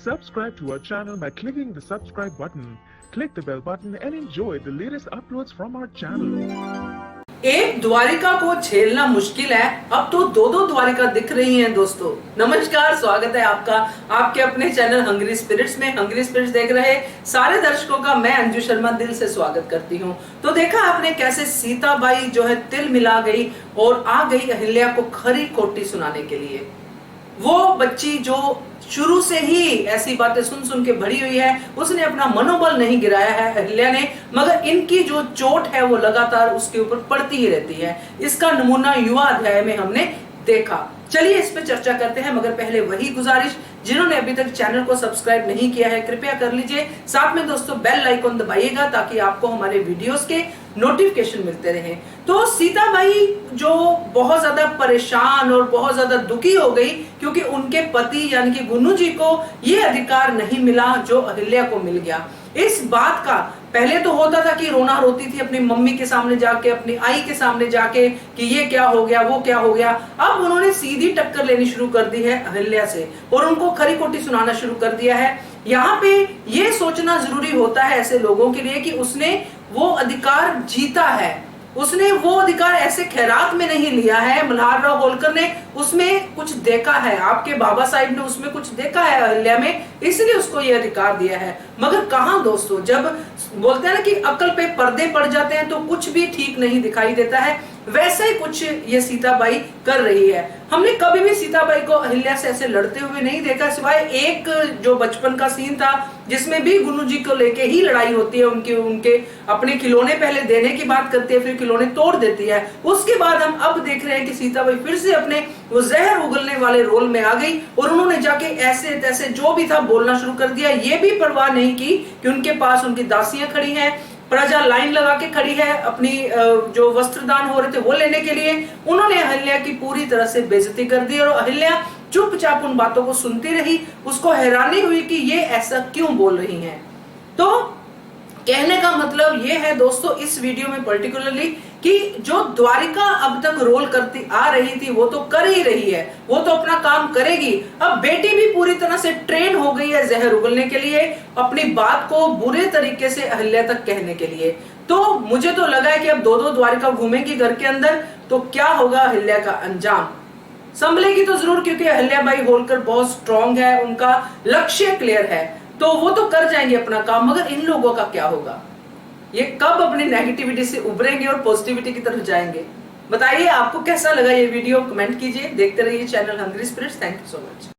Subscribe to our channel by clicking the subscribe button. Click the bell button and enjoy the latest uploads from our channel. एक द्वारिका को झेलना मुश्किल है, अब तो दो दो द्वारिका दिख रही हैं दोस्तों। नमस्कार, स्वागत है आपका आपके अपने चैनल हंग्री स्पिरिट्स में। हंग्री स्पिरिट्स देख रहे सारे दर्शकों का मैं अंजू शर्मा दिल से स्वागत करती हूँ। तो देखा आपने कैसे सीताबाई जो है तिल मिला गई और आ गई अहिल्या को खरी खोटी सुनाने के लिए। वो बच्ची जो शुरू से ही ऐसी बातें सुन सुन के भरी हुई है, उसने अपना मनोबल नहीं गिराया है अहिल्या ने, मगर इनकी जो चोट है वो लगातार उसके ऊपर पड़ती ही रहती है। इसका नमूना युवा अध्याय में हमने देखा। चलिए इस पे चर्चा करते हैं, मगर पहले वही गुजारिश, जिन्होंने अभी तक चैनल को सब्सक्राइब नहीं किया है कृपया कर लीजिए। साथ में दोस्तों बेल आइकन दबाइएगा ताकि आपको हमारे वीडियोस के नोटिफिकेशन मिलते रहे। तो सीताबाई जो बहुत ज्यादा परेशान और बहुत ज्यादा दुखी हो गई क्योंकि उनके पति यानी कि गुन्नू जी को ये अधिकार नहीं मिला जो अहिल्या को मिल गया। इस बात का पहले तो होता था कि रोना रोती थी अपनी मम्मी के सामने जाके, अपनी आई के सामने जाके कि ये क्या हो गया, वो क्या हो गया। अब उन्होंने सीधी टक्कर लेनी शुरू कर दी है अहिल्या से और उनको खरी खोटी सुनाना शुरू कर दिया है। यहाँ पे ये सोचना जरूरी होता है ऐसे लोगों के लिए कि उसने वो अधिकार जीता है, उसने वो अधिकार ऐसे खैरात में नहीं लिया है। मल्हार राव होलकर ने उसमें कुछ देखा है, आपके बाबा साहिब ने उसमें कुछ देखा है अहिल्या में, इसलिए उसको ये अधिकार दिया है। मगर कहां दोस्तों, जब बोलते हैं ना कि अक्ल पे पर्दे पड़ जाते हैं तो कुछ भी ठीक नहीं दिखाई देता है, वैसे ही कुछ ये सीताबाई कर रही है। हमने कभी भी सीताबाई को अहिल्या से ऐसे लड़ते हुए नहीं देखा, सिवाय एक जो बचपन का सीन था जिसमें भी गुन्नू जी को लेके ही लड़ाई होती है। उनके अपने खिलौने पहले देने की बात करती है, फिर खिलौने तोड़ देती है। उसके बाद हम अब देख रहे हैं कि सीताबाई फिर से अपने वो जहर उगलने वाले रोल में आ गई और उन्होंने जाके ऐसे तैसे जो भी था बोलना शुरू कर दिया। ये भी परवाह नहीं की कि उनके पास उनकी दासियां खड़ी हैं, प्रजा लाइन लगा के खड़ी है अपनी जो वस्त्रदान हो रहे थे वो लेने के लिए। उन्होंने अहिल्या की पूरी तरह से बेइज्जती कर दी और अहिल्या चुपचाप उन बातों को सुनती रही। उसको हैरानी हुई कि ये ऐसा क्यों बोल रही हैं। तो कहने का मतलब ये है दोस्तों इस वीडियो में पर्टिकुलरली कि जो द्वारिका अब तक रोल करती आ रही थी वो तो कर ही रही है, वो तो अपना काम करेगी। अब बेटी भी पूरी तरह से ट्रेन हो गई है जहर उगलने के लिए, अपनी बात को बुरे तरीके से अहिल्या तक कहने के लिए। तो मुझे तो लगा है कि अब दो दो द्वारिका घूमेगी घर के अंदर, तो क्या होगा अहिल्या का अंजाम। संभलेगी तो जरूर, क्योंकि अहिल्याबाई होलकर बहुत स्ट्रांग है, उनका लक्ष्य क्लियर है, तो वो तो कर जाएंगे अपना काम। मगर इन लोगों का क्या होगा, ये कब अपनी नेगेटिविटी से उभरेंगे और पॉजिटिविटी की तरफ जाएंगे। बताइए आपको कैसा लगा ये वीडियो, कमेंट कीजिए। देखते रहिए channel hungry spirits. Thank you so much.